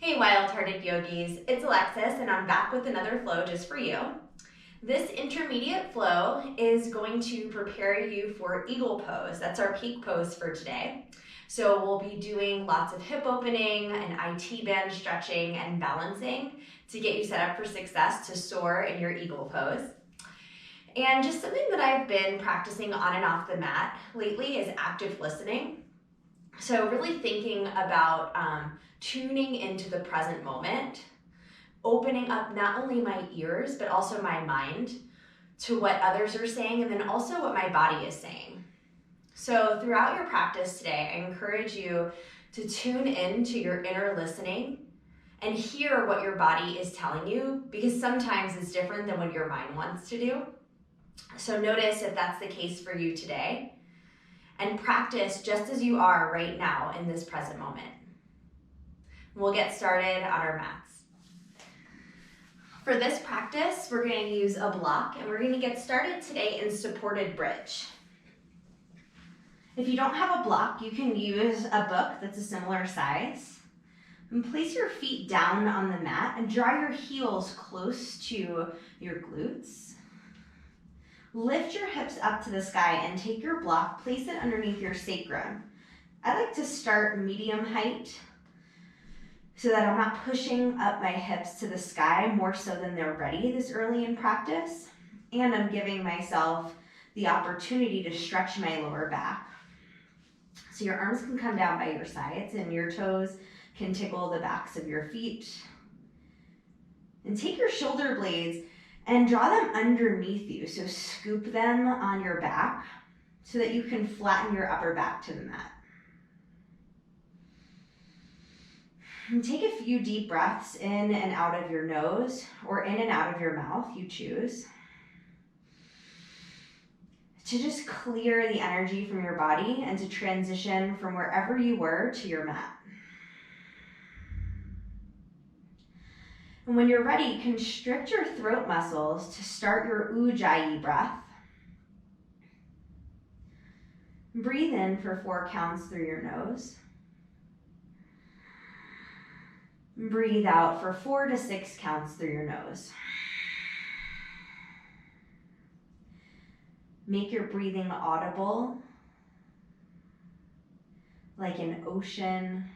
Hey Wild-Hearted Yogis, it's Alexis and I'm back with another flow just for you. This intermediate flow is going to prepare you for eagle pose. That's our peak pose for today. So we'll be doing lots of hip opening and IT band stretching and balancing to get you set up for success to soar in your eagle pose. And just something that I've been practicing on and off the mat lately is active listening. So really thinking about tuning into the present moment, opening up not only my ears, but also my mind to what others are saying, and then also what my body is saying. So throughout your practice today, I encourage you to tune into your inner listening and hear what your body is telling you, because sometimes it's different than what your mind wants to do. So notice if that's the case for you today, and practice just as you are right now in this present moment. We'll get started on our mats. For this practice, we're going to use a block, and we're going to get started today in supported bridge. If you don't have a block, you can use a book that's a similar size. And place your feet down on the mat and draw your heels close to your glutes. Lift your hips up to the sky and take your block, place it underneath your sacrum. I like to start medium height so that I'm not pushing up my hips to the sky more so than they're ready this early in practice. And I'm giving myself the opportunity to stretch my lower back. So your arms can come down by your sides and your toes can tickle the backs of your feet. And take your shoulder blades and draw them underneath you. So scoop them on your back so that you can flatten your upper back to the mat. And take a few deep breaths in and out of your nose, or in and out of your mouth, you choose. To just clear the energy from your body and to transition from wherever you were to your mat. And when you're ready, constrict your throat muscles to start your Ujjayi breath. Breathe in for 4 counts through your nose. Breathe out for 4 to 6 counts through your nose. Make your breathing audible, like an ocean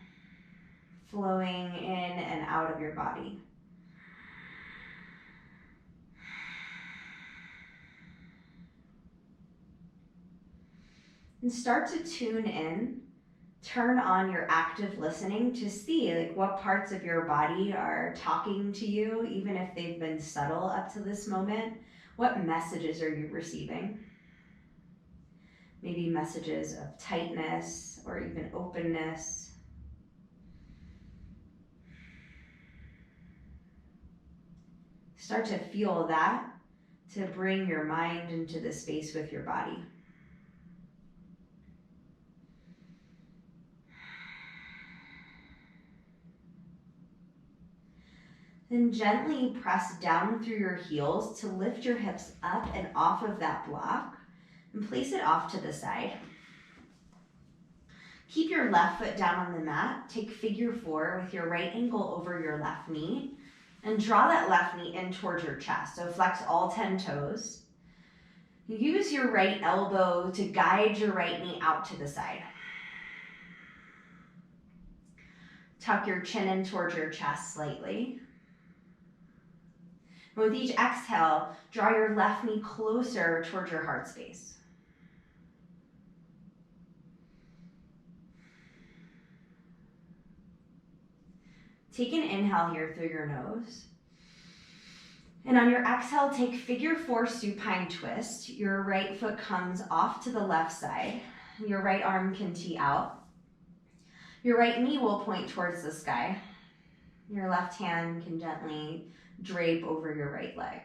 flowing in and out of your body. And start to tune in, turn on your active listening to see what parts of your body are talking to you, even if they've been subtle up to this moment. What messages are you receiving? Maybe messages of tightness or even openness. Start to feel that to bring your mind into the space with your body. Then gently press down through your heels to lift your hips up and off of that block and place it off to the side. Keep your left foot down on the mat. Take figure 4 with your right ankle over your left knee and draw that left knee in towards your chest. So flex all 10 toes. Use your right elbow to guide your right knee out to the side. Tuck your chin in towards your chest slightly. With each exhale, draw your left knee closer towards your heart space. Take an inhale here through your nose. And on your exhale, take figure 4 supine twist. Your right foot comes off to the left side. Your right arm can tee out. Your right knee will point towards the sky. Your left hand can gently drape over your right leg.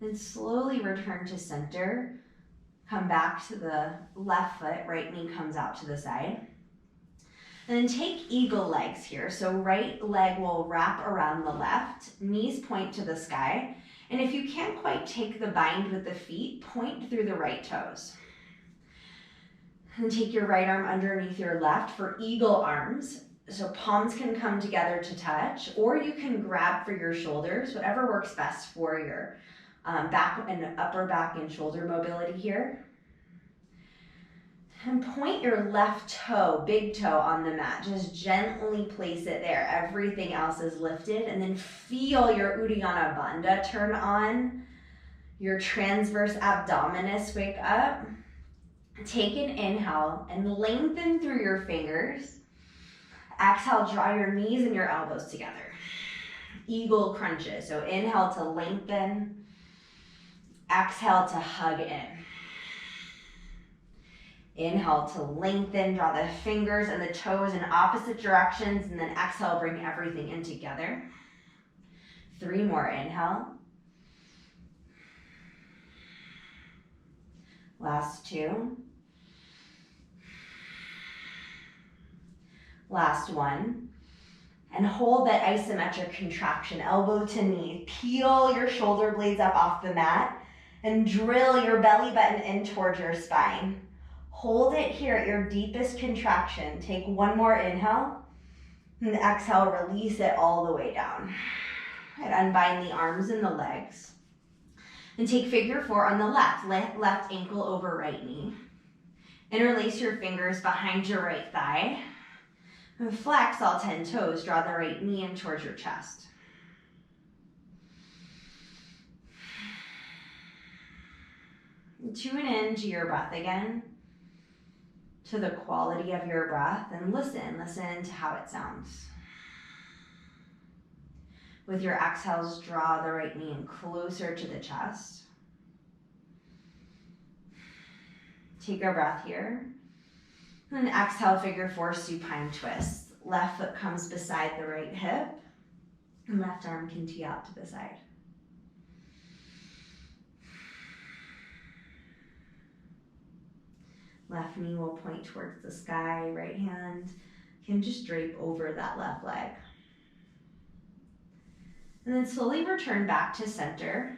Then slowly return to center. Come back to the left foot, right knee comes out to the side. And then take eagle legs here. So right leg will wrap around the left, knees point to the sky, And if you can't quite take the bind with the feet, point through the right toes. And take your right arm underneath your left for eagle arms. So palms can come together to touch, or you can grab for your shoulders, whatever works best for your back and upper back and shoulder mobility here. And point your left toe, big toe on the mat. Just gently place it there. Everything else is lifted. And then feel your Uddiyana Bandha turn on. Your transverse abdominis wake up. Take an inhale and lengthen through your fingers. Exhale, draw your knees and your elbows together. Eagle crunches. So inhale to lengthen. Exhale to hug in. Inhale to lengthen, draw the fingers and the toes in opposite directions, and then exhale, bring everything in together. 3 more, inhale. Last 2. Last 1. And hold that isometric contraction, elbow to knee. Peel your shoulder blades up off the mat and drill your belly button in towards your spine. Hold it here at your deepest contraction. Take 1 more inhale, and exhale, release it all the way down. And unbind the arms and the legs. And take figure 4 on the left. Left ankle over right knee. Interlace your fingers behind your right thigh. And flex all 10 toes. Draw the right knee in towards your chest. And tune in to your breath again. To the quality of your breath, and listen to how it sounds. With your exhales, draw the right knee in closer to the chest. Take a breath here. And exhale, figure 4 supine twist. Left foot comes beside the right hip, and left arm can tee out to the side. Left knee will point towards the sky, right hand can just drape over that left leg. And then slowly return back to center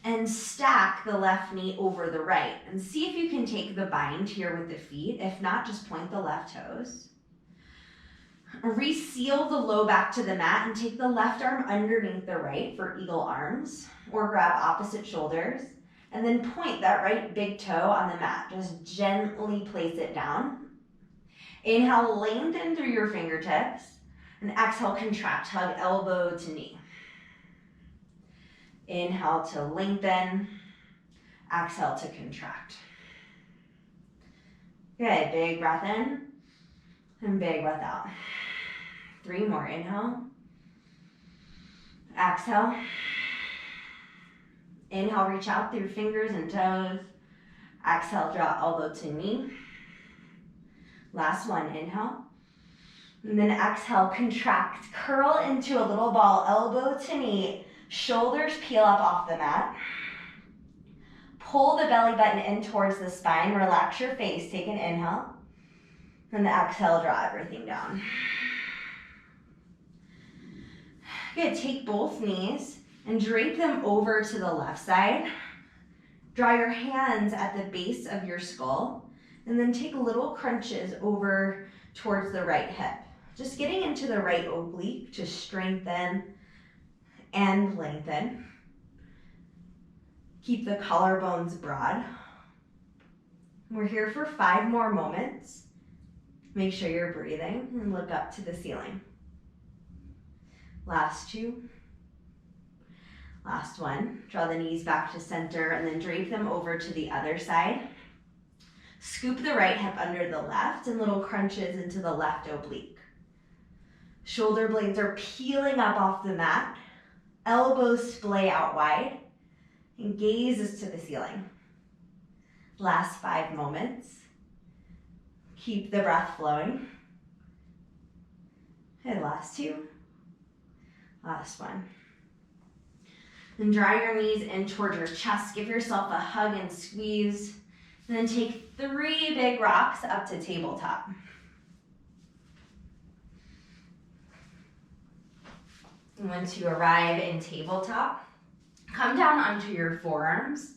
and stack the left knee over the right. And see if you can take the bind here with the feet. If not, just point the left toes. Reseal the low back to the mat and take the left arm underneath the right for eagle arms, or grab opposite shoulders. And then point that right big toe on the mat. Just gently place it down. Inhale, lengthen through your fingertips. And exhale, contract, hug elbow to knee. Inhale to lengthen. Exhale to contract. Good, big breath in. And big breath out. 3 more, inhale. Exhale. Inhale, reach out through fingers and toes. Exhale, draw elbow to knee. Last 1, inhale. And then exhale, contract, curl into a little ball, elbow to knee. Shoulders peel up off the mat. Pull the belly button in towards the spine. Relax your face. Take an inhale. And exhale, draw everything down. Good, take both knees and drape them over to the left side. Draw your hands at the base of your skull, and then take little crunches over towards the right hip. Just getting into the right oblique to strengthen and lengthen. Keep the collarbones broad. We're here for 5 more moments. Make sure you're breathing and look up to the ceiling. Last 2. Last 1, draw the knees back to center and then drape them over to the other side. Scoop the right hip under the left and little crunches into the left oblique. Shoulder blades are peeling up off the mat. Elbows splay out wide and gazes to the ceiling. Last 5 moments. Keep the breath flowing. And last 2. Last 1. And draw your knees in towards your chest. Give yourself a hug and squeeze. And then take 3 big rocks up to tabletop. And once you arrive in tabletop, Come down onto your forearms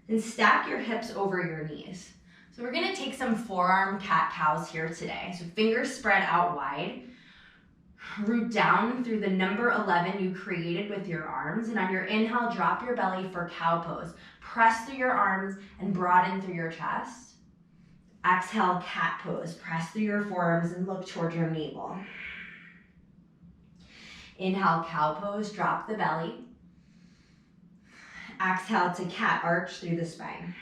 and stack your hips over your knees. So we're gonna take some forearm cat-cows here today. So fingers spread out wide. Root down through the number 11 you created with your arms, and on your inhale, drop your belly for cow pose. Press through your arms and broaden through your chest. Exhale, cat pose. Press through your forearms and look toward your navel. Inhale, cow pose, drop the belly. Exhale to cat arch through the spine.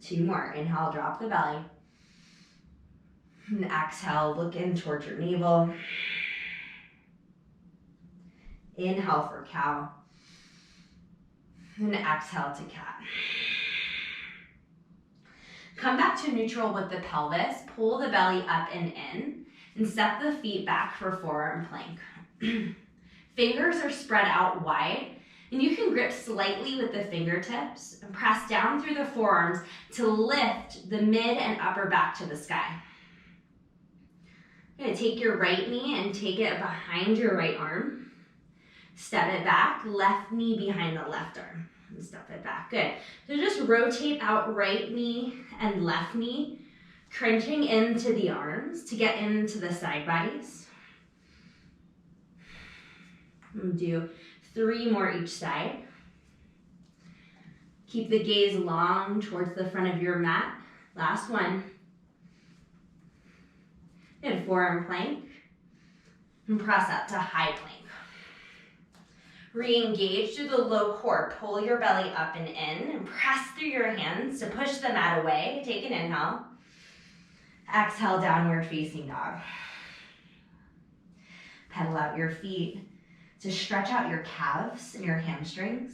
2 more. Inhale, drop the belly. And exhale, look in towards your navel. Inhale for cow. And exhale to cat. Come back to neutral with the pelvis. Pull the belly up and in. And step the feet back for forearm plank. Fingers are spread out wide. And you can grip slightly with the fingertips and press down through the forearms to lift the mid and upper back to the sky. You're gonna take your right knee and take it behind your right arm. Step it back, left knee behind the left arm. And step it back, good. So just rotate out right knee and left knee, crunching into the arms to get into the side bodies. And do 3 more each side. Keep the gaze long towards the front of your mat. Last one. Good, forearm plank. And press up to high plank. Re-engage through the low core. Pull your belly up and in and press through your hands to push the mat away. Take an inhale. Exhale, downward facing dog. Pedal out your feet to stretch out your calves and your hamstrings.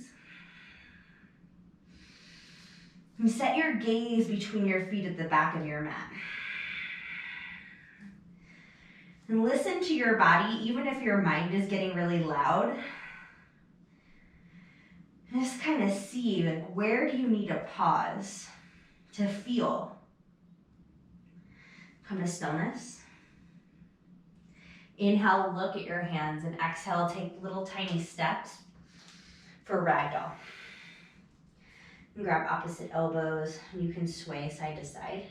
And set your gaze between your feet at the back of your mat. And listen to your body, even if your mind is getting really loud. Just kind of see, like, where do you need to pause to feel? Come to stillness. Inhale, look at your hands, and exhale, take little tiny steps for ragdoll. And grab opposite elbows, and you can sway side to side.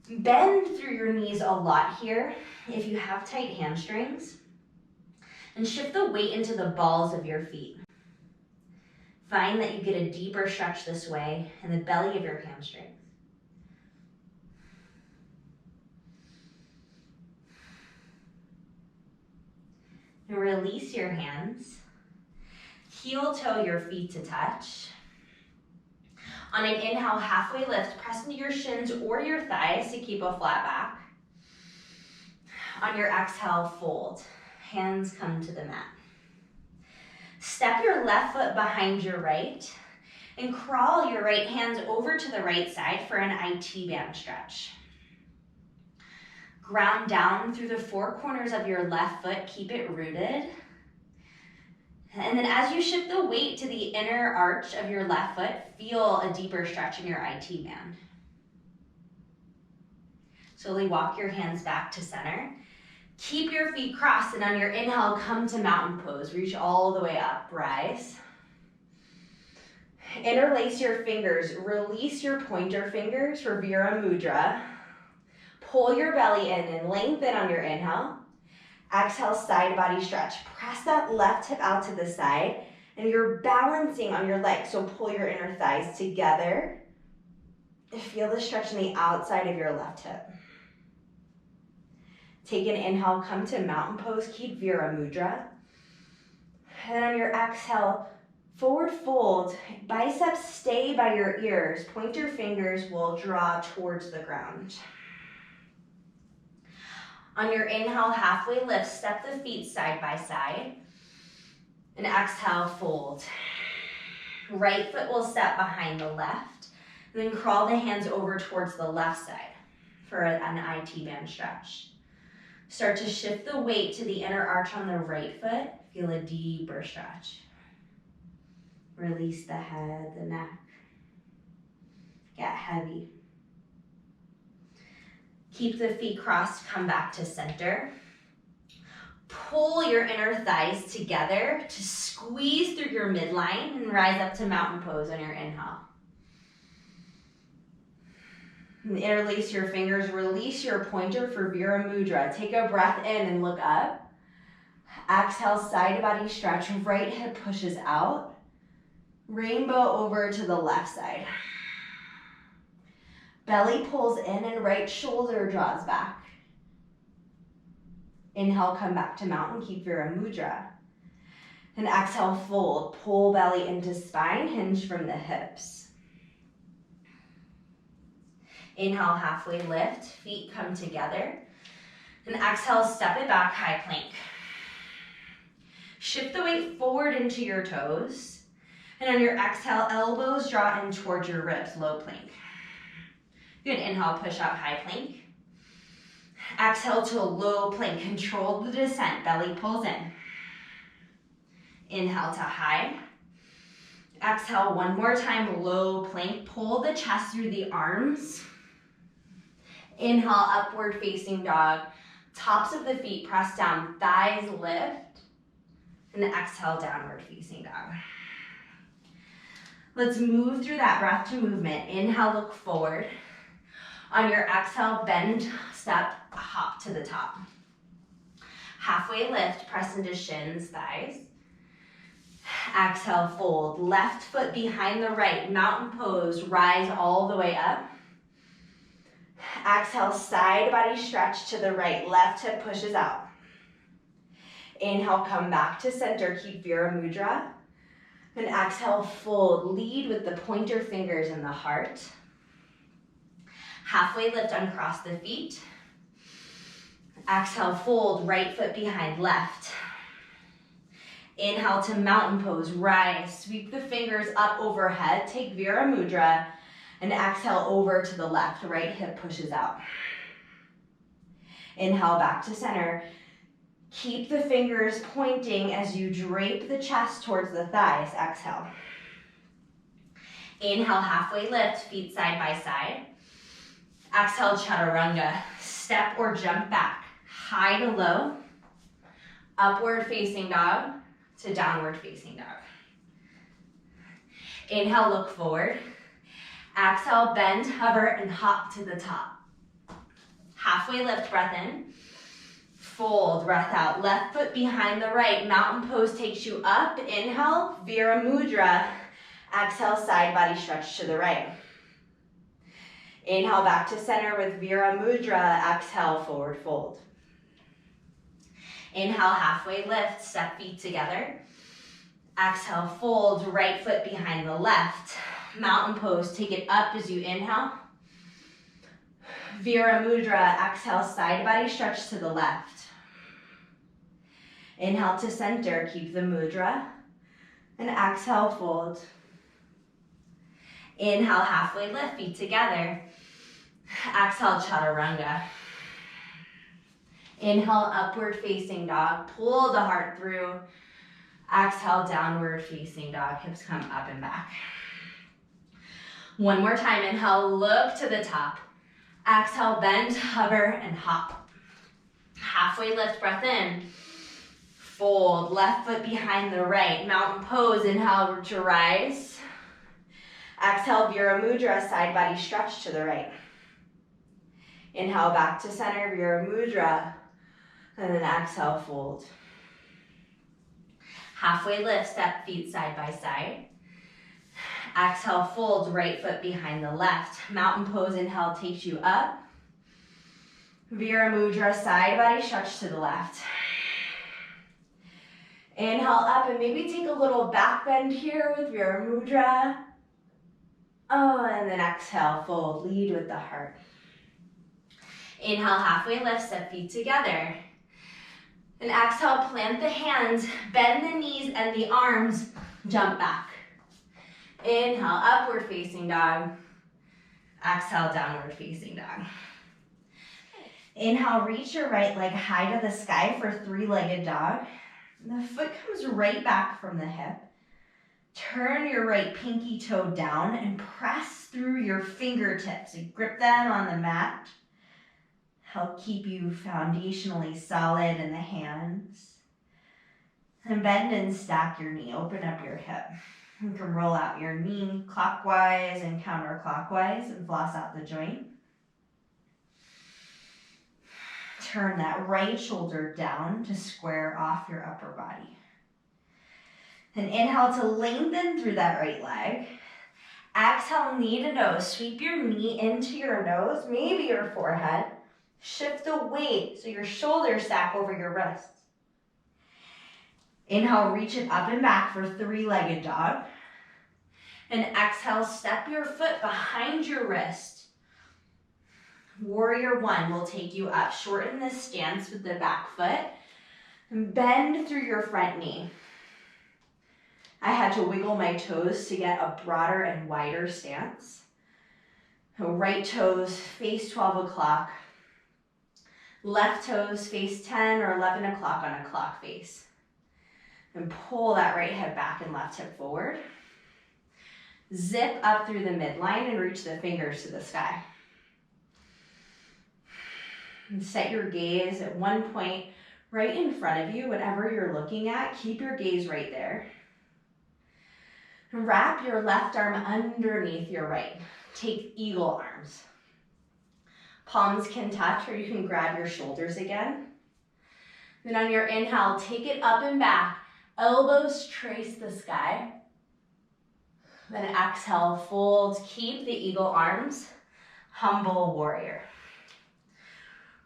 Bend through your knees a lot here if you have tight hamstrings, and shift the weight into the balls of your feet. Find that you get a deeper stretch this way in the belly of your hamstrings. And release your hands. Heel toe your feet to touch. On an inhale, halfway lift, press into your shins or your thighs to keep a flat back. On your exhale, fold. Hands come to the mat. Step your left foot behind your right and crawl your right hands over to the right side for an IT band stretch. Ground down through the 4 corners of your left foot, keep it rooted. And then as you shift the weight to the inner arch of your left foot, feel a deeper stretch in your IT band. Slowly walk your hands back to center. Keep your feet crossed, and on your inhale, come to mountain pose. Reach all the way up, rise. Interlace your fingers. Release your pointer fingers for Vira Mudra. Pull your belly in and lengthen on your inhale. Exhale, side body stretch. Press that left hip out to the side, and you're balancing on your legs, so pull your inner thighs together. Feel the stretch on the outside of your left hip. Take an inhale, come to mountain pose, keep Vira Mudra. And on your exhale, forward fold, biceps stay by your ears, pointer fingers will draw towards the ground. On your inhale, halfway lift, step the feet side by side. And exhale, fold. Right foot will step behind the left, and then crawl the hands over towards the left side for an IT band stretch. Start to shift the weight to the inner arch on the right foot. Feel a deeper stretch. Release the head, the neck. Get heavy. Keep the feet crossed, come back to center. pull your inner thighs together to squeeze through your midline and rise up to mountain pose on your inhale. And interlace your fingers, release your pointer for Vira Mudra. Take a breath in and look up. Exhale, side body stretch, right hip pushes out. Rainbow over to the left side. Belly pulls in and right shoulder draws back. Inhale, come back to mountain, keep Vira Mudra. And exhale, fold, pull belly into spine, hinge from the hips. Inhale, halfway lift, feet come together. And exhale, step it back, high plank. Shift the weight forward into your toes. And on your exhale, elbows draw in towards your ribs, low plank. Good, inhale, push up, high plank. Exhale to a low plank, control the descent, belly pulls in. Inhale to high. Exhale one more time, low plank, pull the chest through the arms. Inhale, upward facing dog. Tops of the feet press down, thighs lift. And exhale, downward facing dog. Let's move through that breath to movement. Inhale, look forward. On your exhale, bend, step, hop to the top. Halfway lift, press into shins, thighs. Exhale, fold. Left foot behind the right, mountain pose, rise all the way up. Exhale, side body stretch to the right, left hip pushes out. Inhale, come back to center, keep Vira Mudra. And exhale, fold, lead with the pointer fingers in the heart. Halfway lift, uncross the feet. Exhale, fold, right foot behind left. Inhale to mountain pose, rise. Sweep the fingers up overhead, take Vira Mudra, and exhale over to the left, right hip pushes out. Inhale, back to center. Keep the fingers pointing as you drape the chest towards the thighs, exhale. Inhale, halfway lift, feet side by side. Exhale, chaturanga. Step or jump back. High to low. Upward facing dog to downward facing dog. Inhale, look forward. Exhale, bend, hover, and hop to the top. Halfway lift, breath in. Fold, breath out. Left foot behind the right. Mountain pose takes you up. Inhale, Vira Mudra. Exhale, side body stretch to the right. Inhale, back to center with Vira Mudra. Exhale, forward fold. Inhale, halfway lift, step feet together. Exhale, fold, right foot behind the left. Mountain pose, take it up as you inhale. Vira Mudra, exhale, side body stretch to the left. Inhale to center, keep the mudra. And exhale, fold. Inhale, halfway lift, feet together. Exhale, chaturanga. Inhale, upward facing dog. Pull the heart through. Exhale, downward facing dog. Hips come up and back. One more time. Inhale, look to the top. Exhale, bend, hover, and hop. Halfway lift, breath in. Fold, left foot behind the right. Mountain pose, inhale to rise. Exhale, Vira Mudra, side body stretch to the right. Inhale, back to center, Vira Mudra. And then exhale, fold. Halfway lift, step feet side by side. Exhale, fold, right foot behind the left. Mountain pose, inhale, takes you up. Vira Mudra, side body stretch to the left. Inhale up and maybe take a little back bend here with Vira Mudra. Oh, and then exhale, fold, lead with the heart. Inhale, halfway lift, step feet together. And exhale, plant the hands, bend the knees and the arms, jump back. Inhale, upward facing dog. Exhale, downward facing dog. Inhale, reach your right leg high to the sky for three-legged dog. The foot comes right back from the hip. Turn your right pinky toe down and press through your fingertips. Grip them on the mat. Help keep you foundationally solid in the hands. And bend and stack your knee. Open up your hip. You can roll out your knee clockwise and counterclockwise and floss out the joint. Turn that right shoulder down to square off your upper body. And inhale to lengthen through that right leg. Exhale, knee to nose. Sweep your knee into your nose, maybe your forehead. Shift the weight so your shoulders stack over your wrists. Inhale, reach it up and back for three-legged dog. And exhale, step your foot behind your wrist. Warrior one will take you up. Shorten this stance with the back foot. And bend through your front knee. I had to wiggle my toes to get a broader and wider stance. Right toes face 12 o'clock. Left toes face 10 or 11 o'clock on a clock face. And pull that right hip back and left hip forward. Zip up through the midline and reach the fingers to the sky. And set your gaze at one point right in front of you, whatever you're looking at, keep your gaze right there. Wrap your left arm underneath your right. Take eagle arms. Palms can touch or you can grab your shoulders again. Then on your inhale, take it up and back. Elbows trace the sky. Then exhale, fold. Keep the eagle arms. Humble warrior.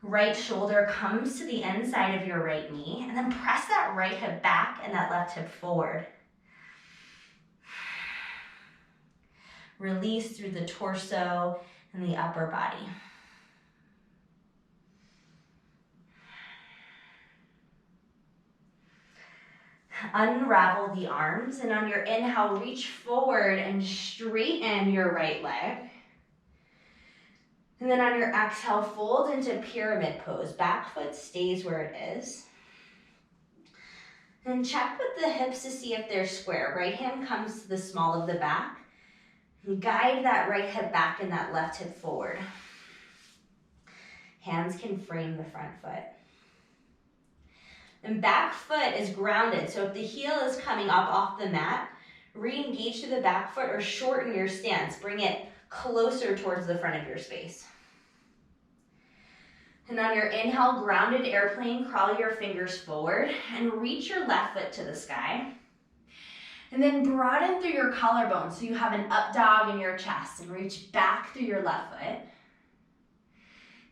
Right shoulder comes to the inside of your right knee, and then press that right hip back and that left hip forward. Release through the torso and the upper body. Unravel the arms, and on your inhale, reach forward and straighten your right leg. And then on your exhale, fold into pyramid pose. Back foot stays where it is. And check with the hips to see if they're square. Right hand comes to the small of the back. Guide that right hip back and that left hip forward. Hands can frame the front foot. And back foot is grounded, so if the heel is coming up off the mat, re-engage to the back foot or shorten your stance. Bring it closer towards the front of your space. And on your inhale, grounded airplane, crawl your fingers forward and reach your left foot to the sky. And then broaden through your collarbone so you have an up dog in your chest and reach back through your left foot.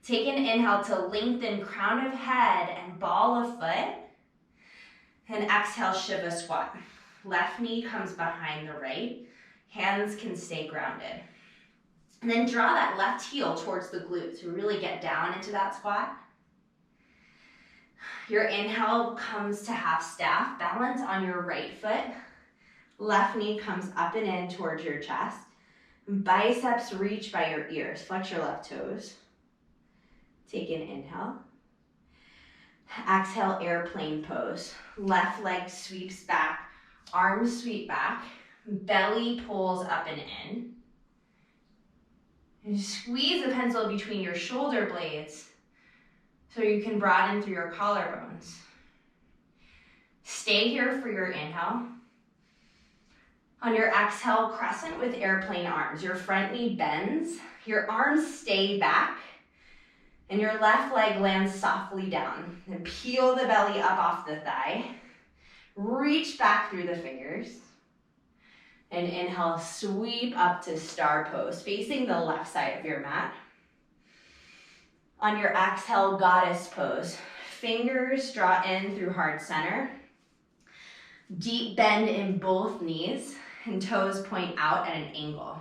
Take an inhale to lengthen crown of head and ball of foot. And exhale, Shiva squat. Left knee comes behind the right. Hands can stay grounded. And then draw that left heel towards the glute to really get down into that squat. Your inhale comes to half staff. Balance on your right foot. Left knee comes up and in towards your chest. Biceps reach by your ears. Flex your left toes. Take an inhale. Exhale, airplane pose. Left leg sweeps back. Arms sweep back. Belly pulls up and in. And squeeze the pencil between your shoulder blades so you can broaden through your collarbones. Stay here for your inhale. On your exhale, crescent with airplane arms. Your front knee bends, your arms stay back, and your left leg lands softly down. And peel the belly up off the thigh. Reach back through the fingers. And inhale, sweep up to star pose, facing the left side of your mat. On your exhale, goddess pose. Fingers draw in through heart center. Deep bend in both knees, and toes point out at an angle.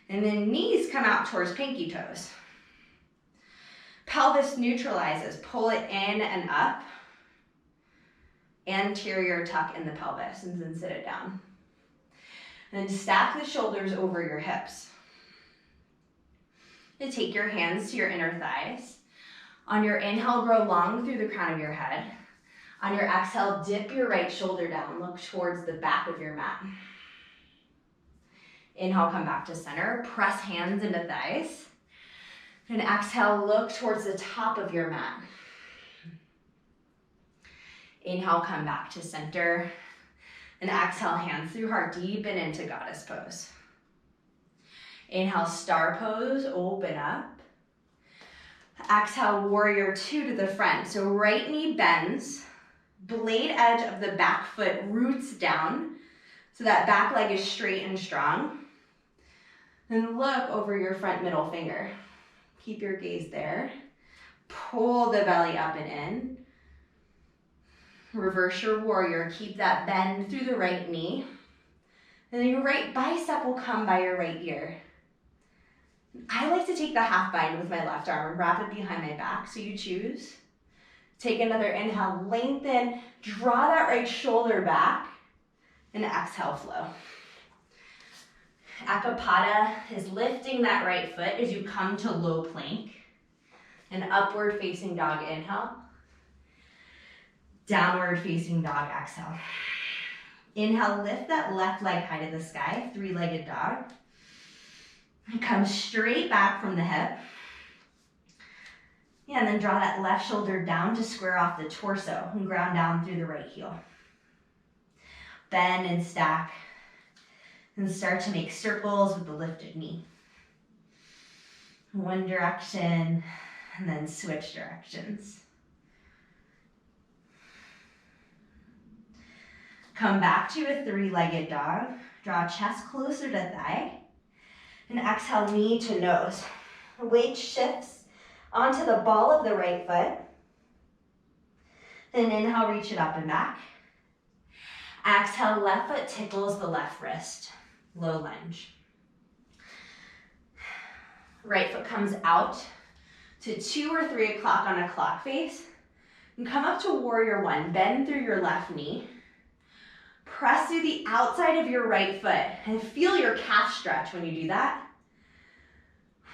And then knees come out towards pinky toes. Pelvis neutralizes, pull it in and up. Anterior tuck in the pelvis, and then sit it down. And then stack the shoulders over your hips. And take your hands to your inner thighs. On your inhale, grow long through the crown of your head. On your exhale, dip your right shoulder down. Look towards the back of your mat. Inhale, come back to center. Press hands into thighs. And exhale, look towards the top of your mat. Inhale, come back to center. And exhale, hands through heart, deepen into goddess pose. Inhale, star pose, open up. Exhale, warrior two to the front. So right knee bends, blade edge of the back foot roots down, so that back leg is straight and strong. And look over your front middle finger. Keep your gaze there. Pull the belly up and in. Reverse your warrior. Keep that bend through the right knee. And then your right bicep will come by your right ear. I like to take the half bind with my left arm and wrap it behind my back, so you choose. Take another inhale, lengthen, draw that right shoulder back, and exhale, flow. Akapada is lifting that right foot as you come to low plank. An upward facing dog, inhale. Downward facing dog, exhale. Inhale, lift that left leg high to the sky, three-legged dog. And come straight back from the hip. Yeah, and then draw that left shoulder down to square off the torso and ground down through the right heel. Bend and stack. And start to make circles with the lifted knee. One direction, and then switch directions. Come back to a three-legged dog. Draw chest closer to thigh. And exhale, knee to nose. Weight shifts onto the ball of the right foot. Then inhale, reach it up and back. Exhale, left foot tickles the left wrist. Low lunge. Right foot comes out to 2 or 3 o'clock on a clock face. And come up to warrior one. Bend through your left knee. Press through the outside of your right foot and feel your calf stretch when you do that.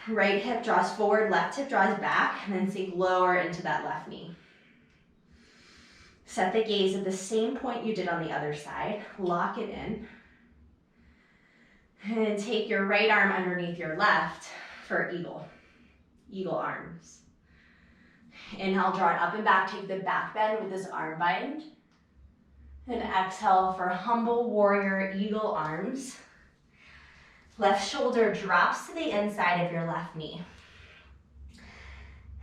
Right hip draws forward, left hip draws back, and then sink lower into that left knee. Set the gaze at the same point you did on the other side. Lock it in. And take your right arm underneath your left for eagle. Eagle arms. Inhale, draw it up and back. Take the back bend with this arm bind. And exhale for humble warrior eagle arms. Left shoulder drops to the inside of your left knee.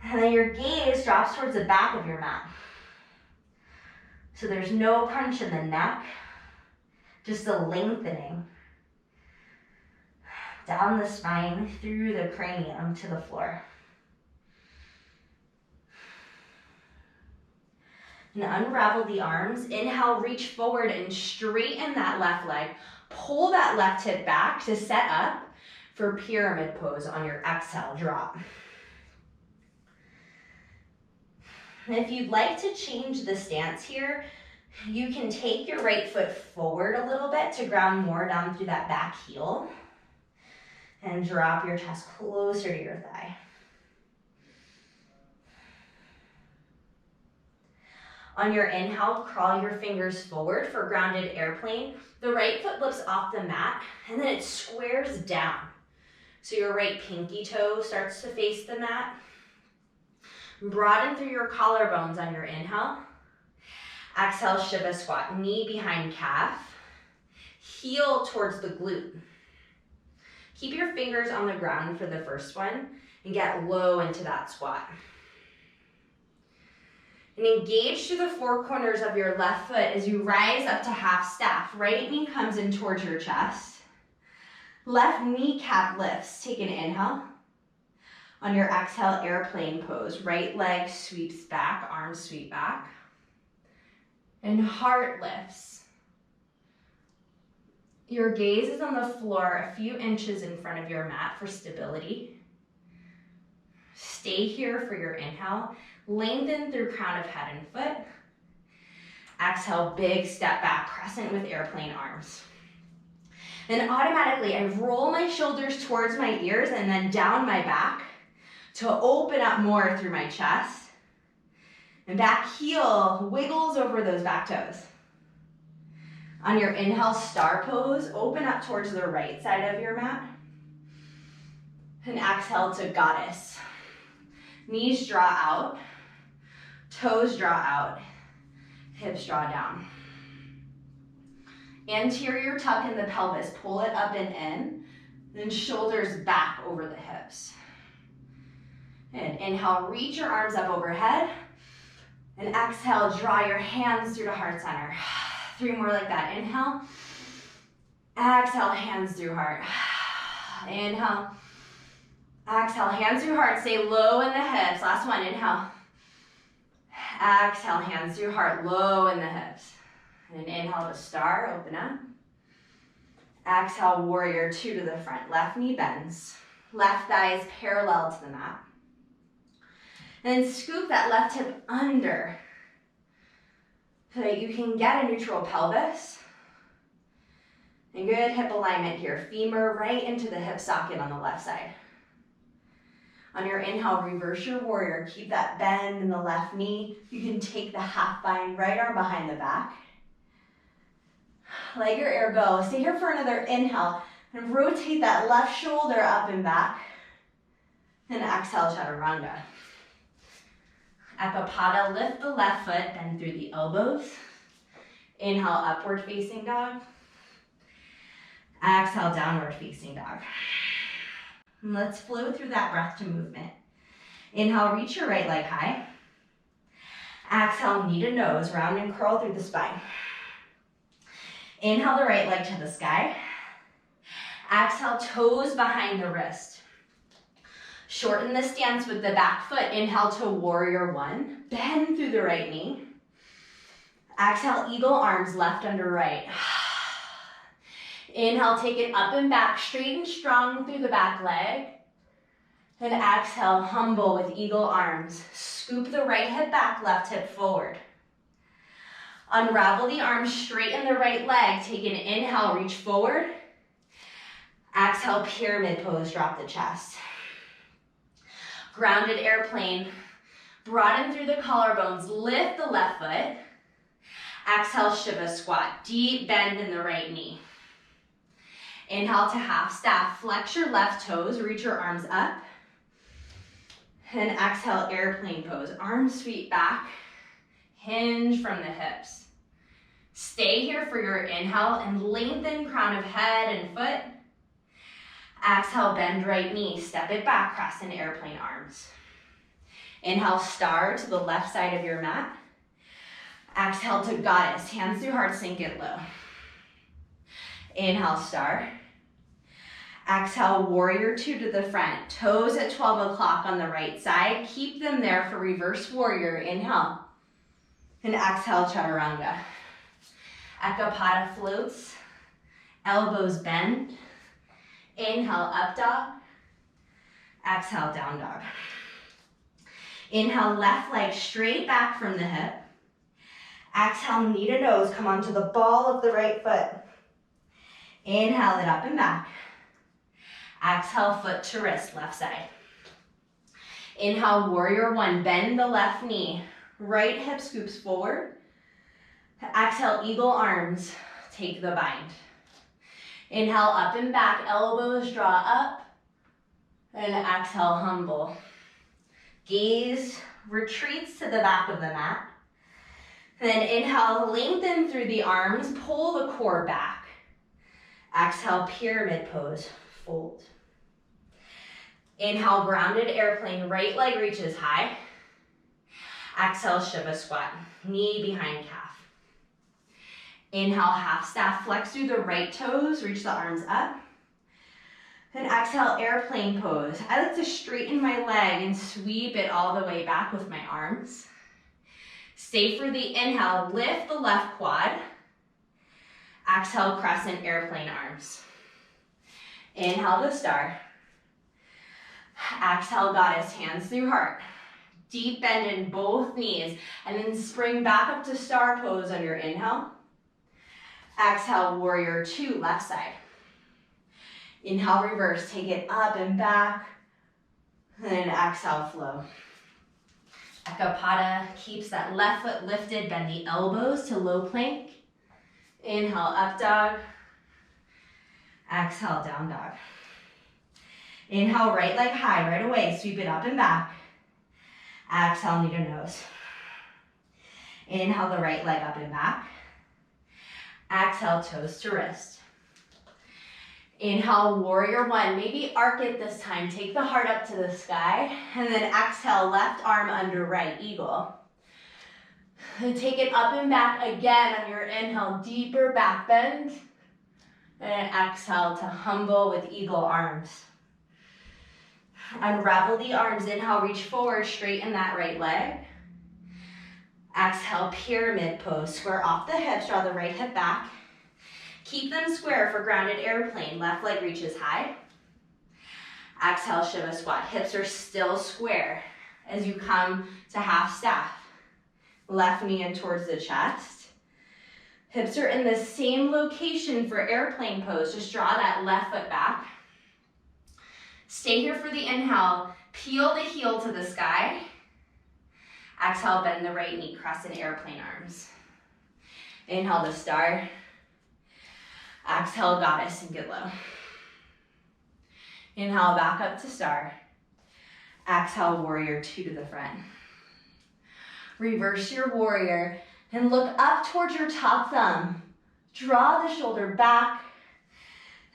And then your gaze drops towards the back of your mat. So there's no crunch in the neck, just a lengthening. Down the spine, through the cranium to the floor. And unravel the arms. Inhale, reach forward and straighten that left leg. Pull that left hip back to set up for pyramid pose on your exhale, drop. And if you'd like to change the stance here, you can take your right foot forward a little bit to ground more down through that back heel. And drop your chest closer to your thigh. On your inhale, crawl your fingers forward for grounded airplane. The right foot lifts off the mat, and then it squares down. So your right pinky toe starts to face the mat. Broaden through your collarbones on your inhale. Exhale, Shiva squat, knee behind calf. Heel towards the glute. Keep your fingers on the ground for the first one and get low into that squat. And engage through the four corners of your left foot as you rise up to half staff. Right knee comes in towards your chest. Left kneecap lifts. Take an inhale. On your exhale, airplane pose. Right leg sweeps back, arms sweep back. And heart lifts. Your gaze is on the floor a few inches in front of your mat for stability. Stay here for your inhale. Lengthen through crown of head and foot. Exhale, big step back, crescent with airplane arms. Then automatically, I roll my shoulders towards my ears and then down my back to open up more through my chest. And back heel wiggles over those back toes. On your inhale, star pose, open up towards the right side of your mat. And exhale to goddess. Knees draw out, toes draw out, hips draw down. Anterior tuck in the pelvis, pull it up and in, then shoulders back over the hips. And inhale, reach your arms up overhead, and exhale, draw your hands through to heart center. 3 more like that. Inhale, exhale, hands through heart. Inhale, exhale, hands through heart. Stay low in the hips. Last one, inhale. Exhale, hands through heart, low in the hips. And inhale to star, open up. Exhale, warrior 2 to the front. Left knee bends. Left thigh is parallel to the mat. And then scoop that left hip under so that you can get a neutral pelvis. And good hip alignment here. Femur right into the hip socket on the left side. On your inhale, reverse your warrior. Keep that bend in the left knee. You can take the half bind, right arm behind the back. Let your air go. Stay here for another inhale. And rotate that left shoulder up and back. And exhale, chaturanga. Ekapada, lift the left foot, bend through the elbows. Inhale, upward facing dog. Exhale, downward facing dog. And let's flow through that breath to movement. Inhale, reach your right leg high. Exhale, knee to nose, round and curl through the spine. Inhale the right leg to the sky. Exhale, toes behind the wrist. Shorten the stance with the back foot. Inhale to warrior 1. Bend through the right knee. Exhale, eagle arms left under right. Inhale, take it up and back, straight and strong through the back leg. Then exhale, humble with eagle arms. Scoop the right hip back, left hip forward. Unravel the arms, straighten the right leg. Take an inhale, reach forward. Exhale, pyramid pose, drop the chest. Grounded airplane. Broaden through the collarbones, lift the left foot. Exhale, Shiva squat, deep bend in the right knee. Inhale to half staff, flex your left toes, reach your arms up. And exhale, airplane pose, arms sweep back, hinge from the hips. Stay here for your inhale and lengthen crown of head and foot. Exhale, bend right knee, step it back, crescent airplane arms. Inhale, star to the left side of your mat. Exhale to goddess, hands through heart, sink it low. Inhale, star. Exhale, warrior 2 to the front. Toes at 12 o'clock on the right side. Keep them there for reverse warrior. Inhale. And exhale, chaturanga. Ekapada floats. Elbows bend. Inhale, up dog. Exhale, down dog. Inhale, left leg straight back from the hip. Exhale, knee to nose. Come onto the ball of the right foot. Inhale it up and back. Exhale, foot to wrist, left side. Inhale, warrior 1. Bend the left knee. Right hip scoops forward. Exhale, eagle arms. Take the bind. Inhale, up and back. Elbows draw up. And exhale, humble. Gaze retreats to the back of the mat. Then inhale, lengthen through the arms. Pull the core back. Exhale, pyramid pose, fold. Inhale, grounded airplane, right leg reaches high. Exhale, Shiva squat, knee behind calf. Inhale, half staff, flex through the right toes, reach the arms up. Then exhale, airplane pose. I like to straighten my leg and sweep it all the way back with my arms. Stay for the inhale, lift the left quad. Exhale, crescent airplane arms. Inhale to star. Exhale, goddess, hands through heart. Deep bend in both knees, and then spring back up to star pose on your inhale. Exhale, warrior 2, left side. Inhale, reverse, take it up and back. And then exhale, flow. Ekapada keeps that left foot lifted, bend the elbows to low plank. Inhale, up dog. Exhale, down dog. Inhale, right leg high, right away. Sweep it up and back. Exhale, knee to nose. Inhale the right leg up and back. Exhale, toes to wrist. Inhale, warrior one. Maybe arc it this time. Take the heart up to the sky. And then exhale, left arm under right, eagle. And take it up and back again on your inhale, deeper back bend. And exhale to humble with eagle arms. Unravel the arms. Inhale, reach forward, straighten that right leg. Exhale, pyramid pose. Square off the hips, draw the right hip back. Keep them square for grounded airplane. Left leg reaches high. Exhale, Shiva squat. Hips are still square as you come to half staff. Left knee in towards the chest. Hips are in the same location for airplane pose. Just draw that left foot back. Stay here for the inhale. Peel the heel to the sky. Exhale, bend the right knee, crescent airplane arms. Inhale to star. Exhale, goddess, and get low. Inhale, back up to star. Exhale, warrior two to the front. Reverse your warrior and look up towards your top thumb. Draw the shoulder back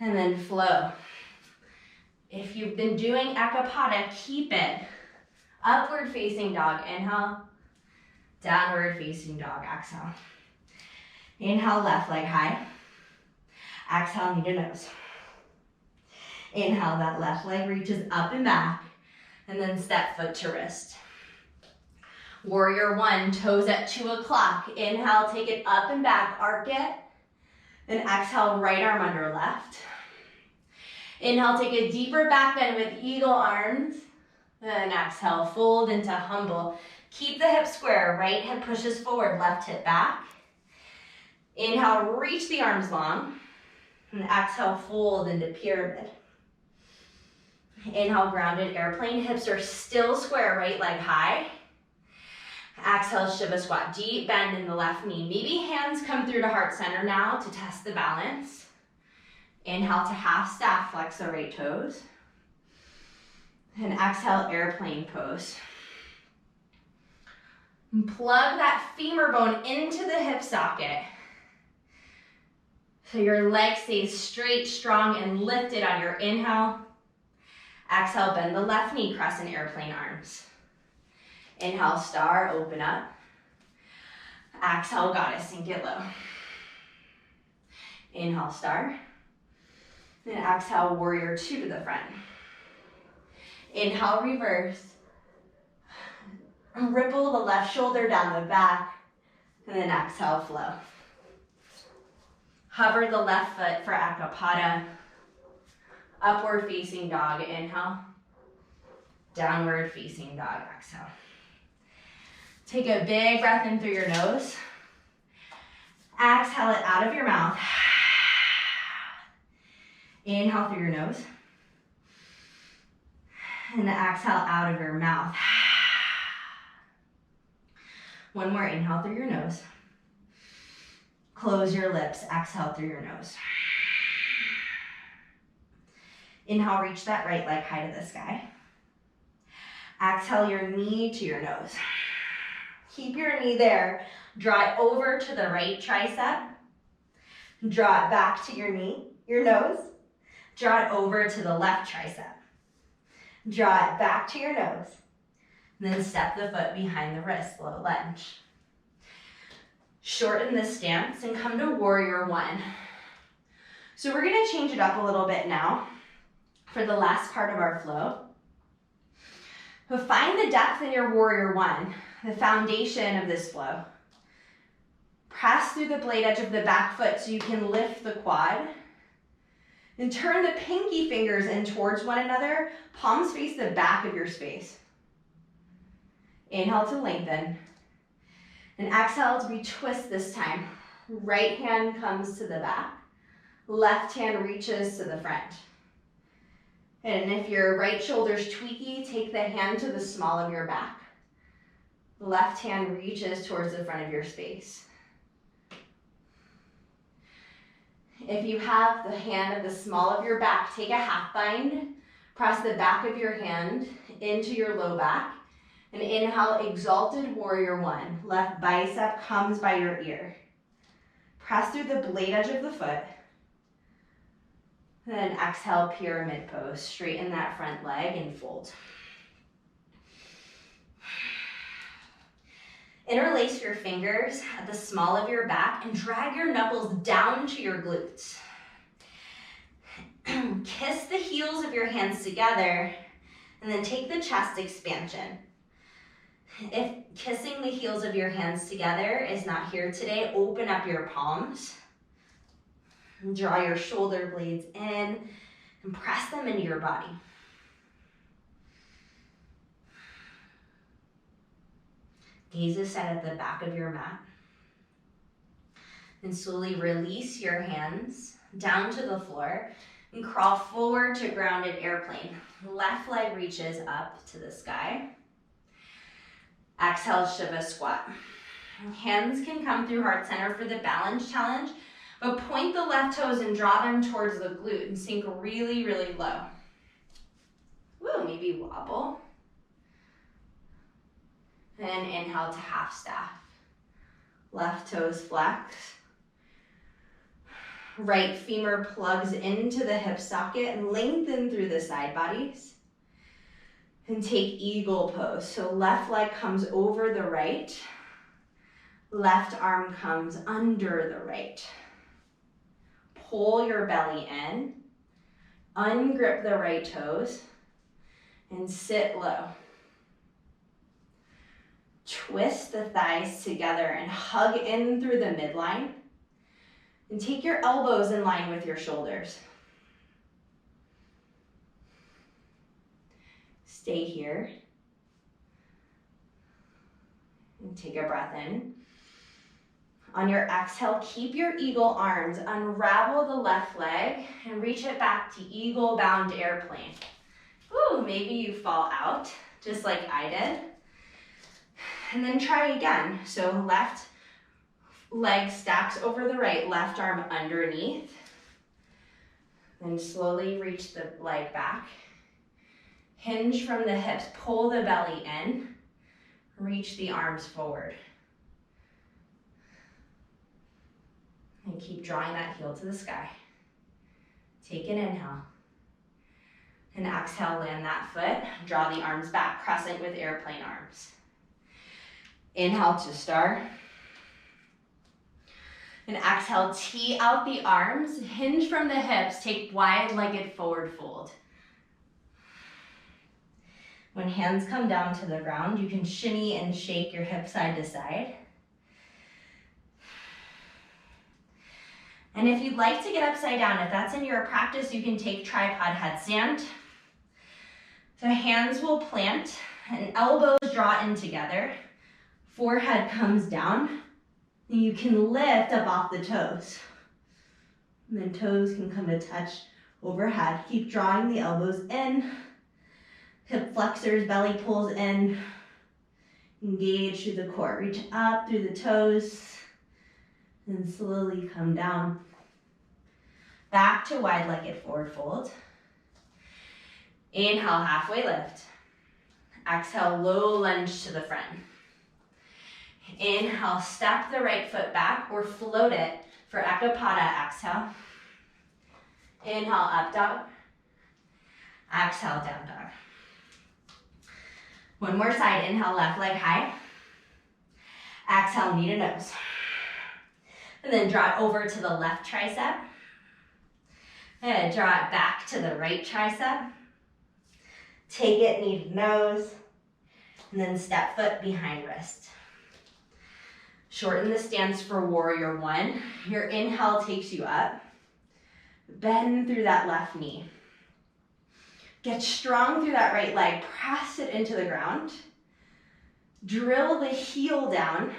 and then flow. If you've been doing Ekapada, keep it. Upward facing dog, inhale. Downward facing dog, exhale. Inhale, left leg high. Exhale, knee to nose. Inhale, that left leg reaches up and back, and then step foot to wrist. Warrior one, toes at 2 o'clock. Inhale, take it up and back, arc it. And exhale, right arm under left. Inhale, take a deeper back bend with eagle arms. And exhale, fold into humble. Keep the hip square, right hip pushes forward, left hip back. Inhale, reach the arms long. And exhale, fold into pyramid. Inhale, grounded airplane. Hips are still square, right leg high. Exhale, Shiva squat. Deep bend in the left knee. Maybe hands come through to heart center now to test the balance. Inhale to half staff, flex the right toes. And exhale, airplane pose. And plug that femur bone into the hip socket. So your leg stays straight, strong, and lifted on your inhale. Exhale, bend the left knee, crescent airplane arms. Inhale, star, open up. Exhale, goddess, and get low. Inhale, star. And exhale, warrior two to the front. Inhale, reverse. Ripple the left shoulder down the back. And then exhale, flow. Hover the left foot for Ekapada. Upward facing dog, inhale. Downward facing dog, exhale. Take a big breath in through your nose. Exhale it out of your mouth. Inhale through your nose. And exhale out of your mouth. One more inhale through your nose. Close your lips, exhale through your nose. Inhale, reach that right leg high to the sky. Exhale your knee to your nose. Keep your knee there. Draw it over to the right tricep. Draw it back to your knee, your nose. Draw it over to the left tricep. Draw it back to your nose. Then step the foot behind the wrist, low lunge. Shorten this stance and come to warrior one. So we're gonna change it up a little bit now for the last part of our flow. So find the depth in your warrior one, the foundation of this flow. Press through the blade edge of the back foot so you can lift the quad. And turn the pinky fingers in towards one another. Palms face the back of your space. Inhale to lengthen. And exhale to retwist this time. Right hand comes to the back. Left hand reaches to the front. And if your right shoulder's tweaky, take the hand to the small of your back. Left hand reaches towards the front of your space. If you have the hand at the small of your back, take a half bind. Press the back of your hand into your low back And inhale, exalted warrior one. Left bicep comes by your ear. Press through the blade edge of the foot. Then exhale, pyramid pose. Straighten that front leg and fold. Interlace your fingers at the small of your back and drag your knuckles down to your glutes. Kiss the heels of your hands together and then take the chest expansion. If kissing the heels of your hands together is not here today, open up your palms. Draw your shoulder blades in and press them into your body. Gaze is set at the back of your mat. And slowly release your hands down to the floor and crawl forward to grounded airplane. Left leg reaches up to the sky. Exhale, Shiva squat. Hands can come through heart center for the balance challenge, but point the left toes and draw them towards the glute and sink really, really low. Woo, maybe wobble. And inhale to half staff. Left toes flex. Right femur plugs into the hip socket and lengthen through the side bodies. And take eagle pose. So left leg comes over the right. Left arm comes under the right. Pull your belly in. Ungrip the right toes. And sit low. Twist the thighs together and hug in through the midline. And take your elbows in line with your shoulders. Stay here. And take a breath in. On your exhale, keep your eagle arms. Unravel the left leg and reach it back to eagle bound airplane. Ooh, maybe you fall out, just like I did. And then try again. So left leg stacks over the right, left arm underneath. Then slowly reach the leg back. Hinge from the hips, pull the belly in. Reach the arms forward. And keep drawing that heel to the sky. Take an inhale. And exhale, land that foot. Draw the arms back, crescent with airplane arms. Inhale to star. And exhale, tee out the arms, hinge from the hips, take wide-legged forward fold. When hands come down to the ground, you can shimmy and shake your hips side to side. And if you'd like to get upside down, if that's in your practice, you can take tripod headstand. So hands will plant and elbows draw in together. Forehead comes down. And you can lift up off the toes. And then toes can come to touch overhead. Keep drawing the elbows in. Hip flexors, belly pulls in. Engage through the core. Reach up through the toes. And slowly come down. Back to wide-legged forward fold. Inhale, halfway lift. Exhale, low lunge to the front. Inhale, step the right foot back or float it for Ekapada. Exhale. Inhale, up dog. Exhale, down dog. One more side. Inhale, left leg high. Exhale, knee to nose. And then draw it over to the left tricep. And draw it back to the right tricep. Take it knee to nose. And then step foot behind wrist. Shorten the stance for warrior one. Your inhale takes you up. Bend through that left knee. Get strong through that right leg. Press it into the ground. Drill the heel down.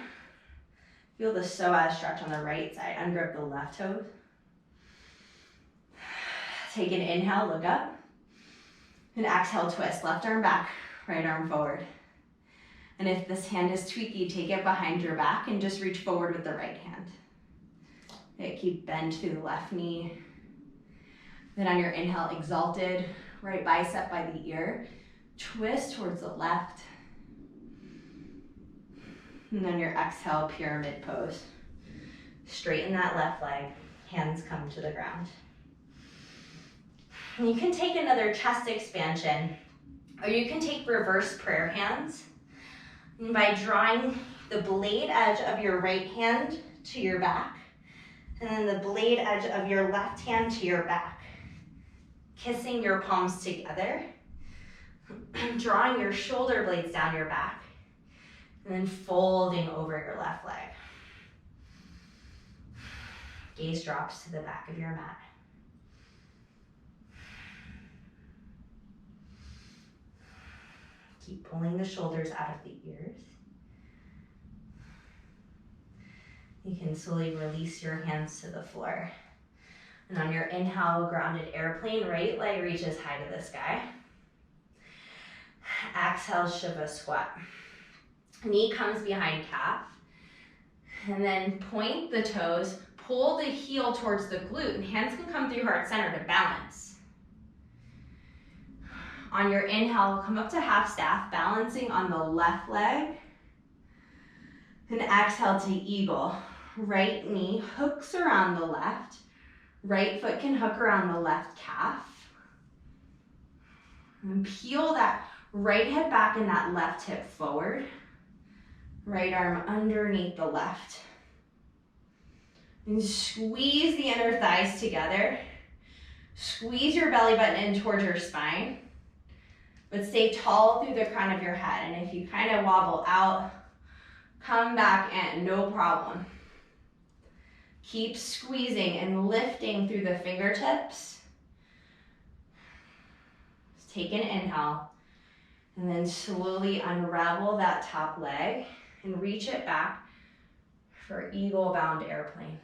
Feel the psoas stretch on the right side. Ungrip the left toe. Take an inhale, look up. And exhale, twist. Left arm back, right arm forward. And if this hand is tweaky, take it behind your back and just reach forward with the right hand. Okay, keep bend through the left knee. Then on your inhale, exalted, right bicep by the ear. Twist towards the left. And then your exhale, pyramid pose. Straighten that left leg, hands come to the ground. And you can take another chest expansion, or you can take reverse prayer hands. And by drawing the blade edge of your right hand to your back, and then the blade edge of your left hand to your back, kissing your palms together, drawing your shoulder blades down your back, and then folding over your left leg. Gaze drops to the back of your mat. Keep pulling the shoulders out of the ears. You can slowly release your hands to the floor. And on your inhale, grounded airplane, right leg reaches high to the sky. Exhale, Shiva squat. Knee comes behind calf. And then point the toes, pull the heel towards the glute, and hands can come through heart center to balance. On your inhale, come up to half staff, balancing on the left leg. And exhale to eagle. Right knee hooks around the left. Right foot can hook around the left calf. And peel that right hip back and that left hip forward. Right arm underneath the left. And squeeze the inner thighs together. Squeeze your belly button in towards your spine. But stay tall through the crown of your head. And if you kind of wobble out, come back in, no problem. Keep squeezing and lifting through the fingertips. Just take an inhale. And then slowly unravel that top leg and reach it back for eagle bound airplane.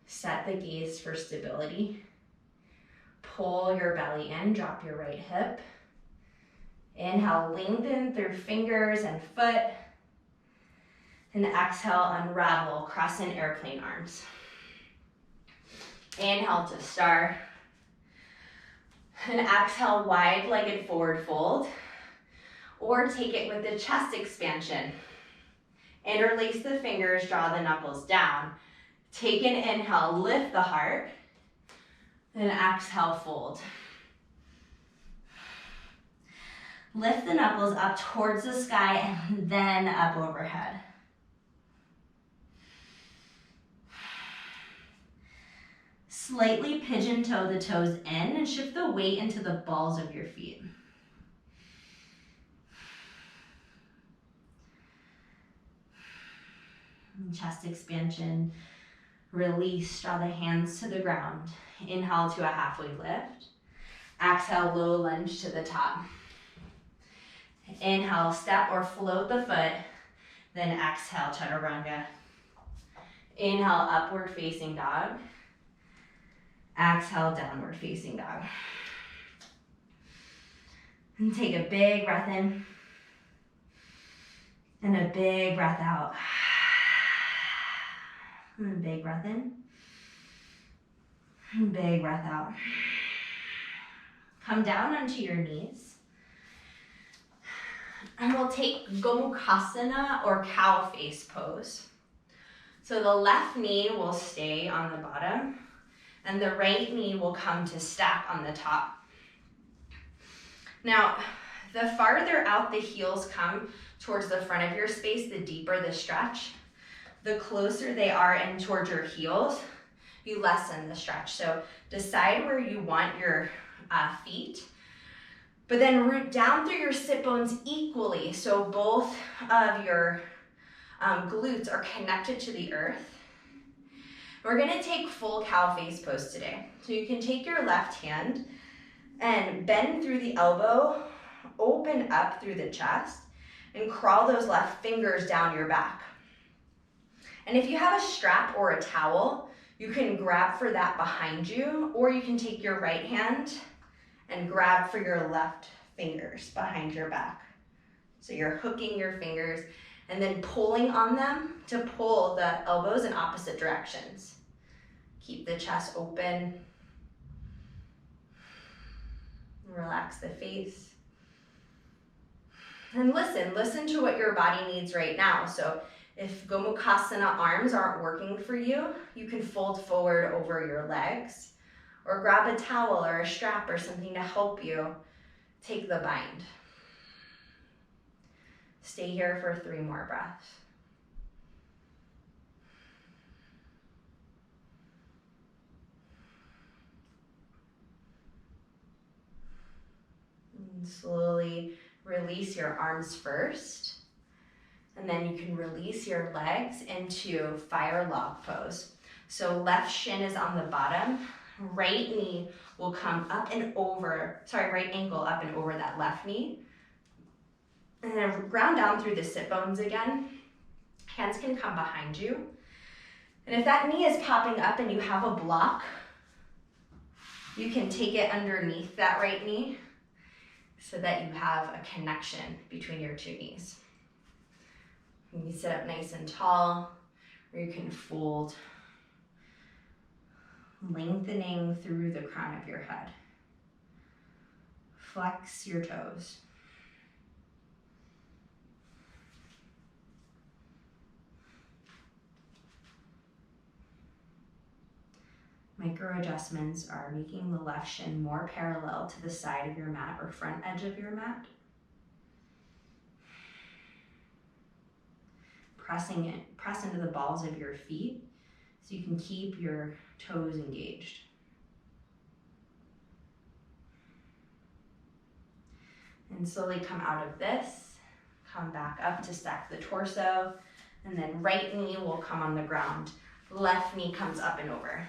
Set the gaze for stability. Pull your belly in, drop your right hip. Inhale, lengthen through fingers and foot. And exhale, unravel, cross in airplane arms. Inhale to star. And exhale, wide-legged forward fold. Or take it with the chest expansion. Interlace the fingers, draw the knuckles down. Take an inhale, lift the heart. And exhale, fold. Lift the knuckles up towards the sky and then up overhead. Slightly pigeon toe the toes in and shift the weight into the balls of your feet. And chest expansion. Release, draw the hands to the ground. Inhale to a halfway lift. Exhale, low lunge to the top. Inhale, step or float the foot. Then exhale, chaturanga. Inhale, upward facing dog. Exhale, downward facing dog. And take a big breath in. And a big breath out. And a big breath in. And big breath out. Come down onto your knees. And we'll take Gomukhasana or cow face pose. So the left knee will stay on the bottom and the right knee will come to stack on the top. Now, the farther out the heels come towards the front of your space, the deeper the stretch. The closer they are in towards your heels, you lessen the stretch. So decide where you want your feet, but then root down through your sit bones equally. So both of your glutes are connected to the earth. We're gonna take full cow face pose today. So you can take your left hand and bend through the elbow, open up through the chest, and crawl those left fingers down your back. And if you have a strap or a towel, you can grab for that behind you, or you can take your right hand and grab for your left fingers behind your back. So you're hooking your fingers and then pulling on them to pull the elbows in opposite directions. Keep the chest open. Relax the face. And listen to what your body needs right now. So if Gomukhasana arms aren't working for you, you can fold forward over your legs or grab a towel or a strap or something to help you take the bind. Stay here for 3 more breaths. And slowly release your arms first. And then you can release your legs into fire log pose. So left shin is on the bottom, right knee will come up and over, right ankle up and over that left knee. And then ground down through the sit bones again. Hands can come behind you. And if that knee is popping up and you have a block, you can take it underneath that right knee so that you have a connection between your 2 knees. You can sit up nice and tall, or you can fold, lengthening through the crown of your head. Flex your toes. Micro adjustments are making the left shin more parallel to the side of your mat or front edge of your mat. Press into the balls of your feet so you can keep your toes engaged. And slowly come out of this, come back up to stack the torso, and then right knee will come on the ground. Left knee comes up and over.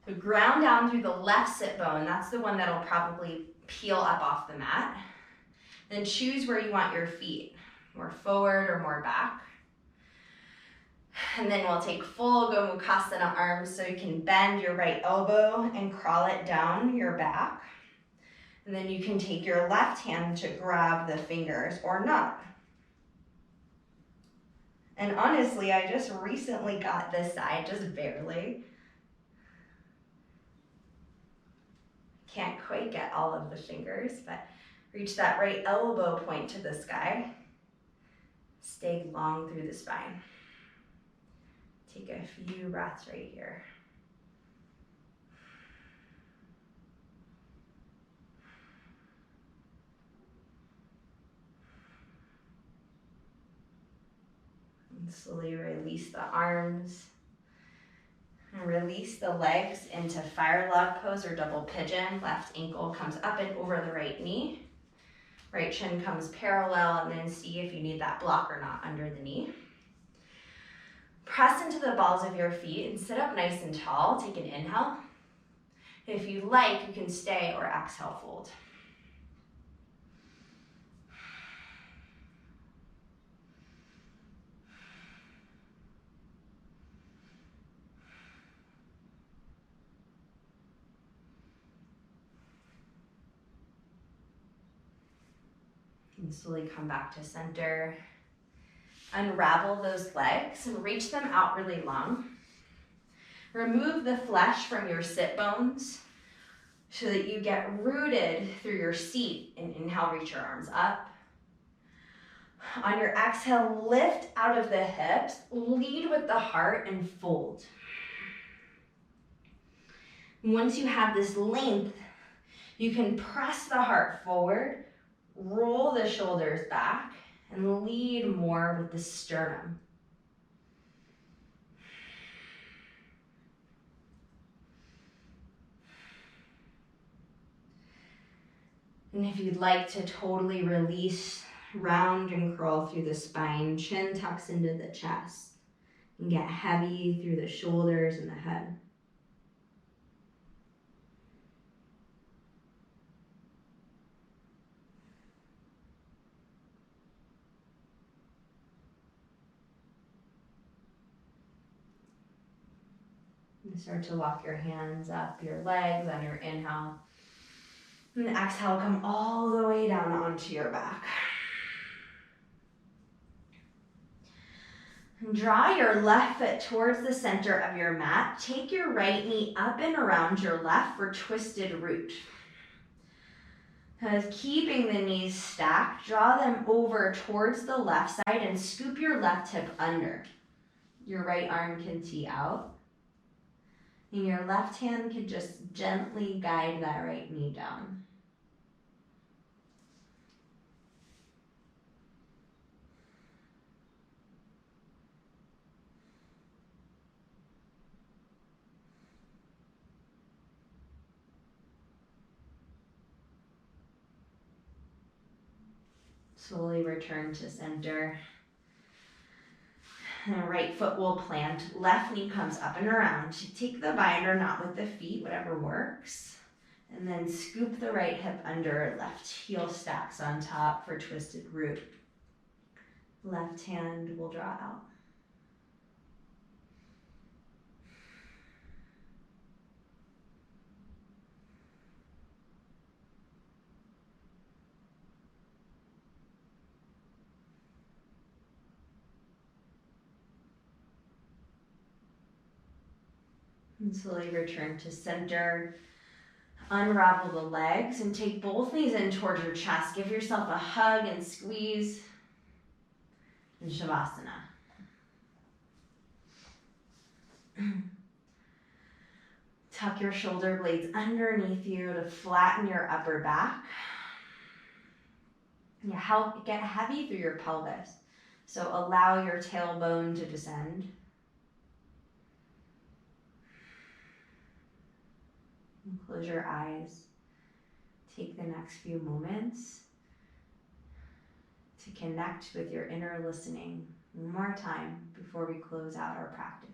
So ground down through the left sit bone. That's the one that'll probably peel up off the mat. Then choose where you want your feet, more forward or more back. And then we'll take full Gomukhasana arms so you can bend your right elbow and crawl it down your back. And then you can take your left hand to grab the fingers or not. And honestly, I just recently got this side, just barely. Can't quite get all of the fingers, but reach that right elbow point to the sky. Stay long through the spine. Take a few breaths right here. And slowly release the arms. And release the legs into fire log pose or double pigeon. Left ankle comes up and over the right knee. Right shin comes parallel, and then see if you need that block or not under the knee. Press into the balls of your feet and sit up nice and tall. Take an inhale. If you like, you can stay or exhale, fold. And slowly come back to center. Unravel those legs and reach them out really long. Remove the flesh from your sit bones so that you get rooted through your seat. And inhale, reach your arms up. On your exhale, lift out of the hips, lead with the heart and fold. Once you have this length, you can press the heart forward, roll the shoulders back, and lead more with the sternum. And if you'd like to totally release, round and curl through the spine, chin tucks into the chest, and get heavy through the shoulders and the head. And start to walk your hands up your legs on your inhale. And exhale, come all the way down onto your back. And draw your left foot towards the center of your mat. Take your right knee up and around your left for twisted root. Because keeping the knees stacked, draw them over towards the left side and scoop your left hip under. Your right arm can tee out. And your left hand can just gently guide that right knee down. Slowly return to center. And right foot will plant, left knee comes up and around. Take the binder knot with the feet, whatever works. And then scoop the right hip under, left heel stacks on top for twisted root. Left hand will draw out. And slowly return to center. Unravel the legs and take both knees in towards your chest. Give yourself a hug and squeeze. And Shavasana. Tuck your shoulder blades underneath you to flatten your upper back. Get heavy through your pelvis. So allow your tailbone to descend. And close your eyes. Take the next few moments to connect with your inner listening one more time before we close out our practice.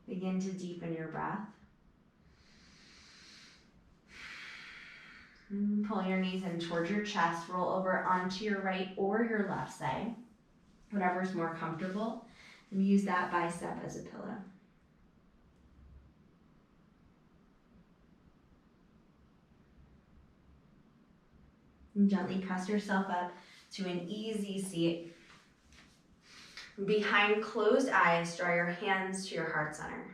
Begin to deepen your breath. And pull your knees in towards your chest. Roll over onto your right or your left side, whatever's more comfortable. And use that bicep as a pillow. And gently press yourself up to an easy seat. Behind closed eyes, draw your hands to your heart center.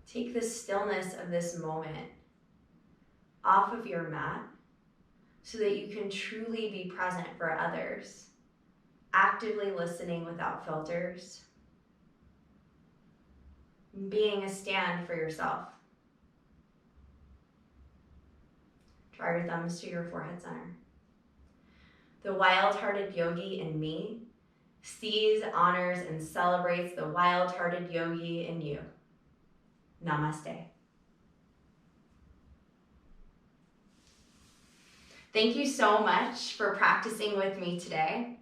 Take the stillness of this moment off of your mat so that you can truly be present for others, actively listening without filters, being a stand for yourself. Draw your thumbs to your forehead center. The wild-hearted yogi in me sees, honors, and celebrates the wild-hearted yogi in you. Namaste. Thank you so much for practicing with me today.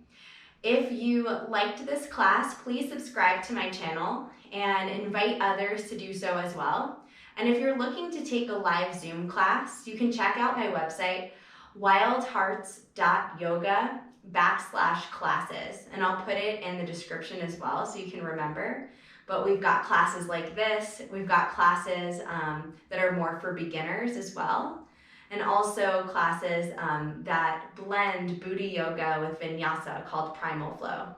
If you liked this class, please subscribe to my channel and invite others to do so as well. And if you're looking to take a live Zoom class, you can check out my website, wildhearts.yoga/classes. And I'll put it in the description as well so you can remember. But we've got classes like this. We've got classes that are more for beginners as well. And also classes that blend Buddha yoga with vinyasa called Primal Flow.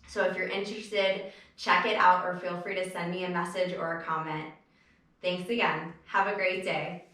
So if you're interested, check it out or feel free to send me a message or a comment. Thanks again. Have a great day.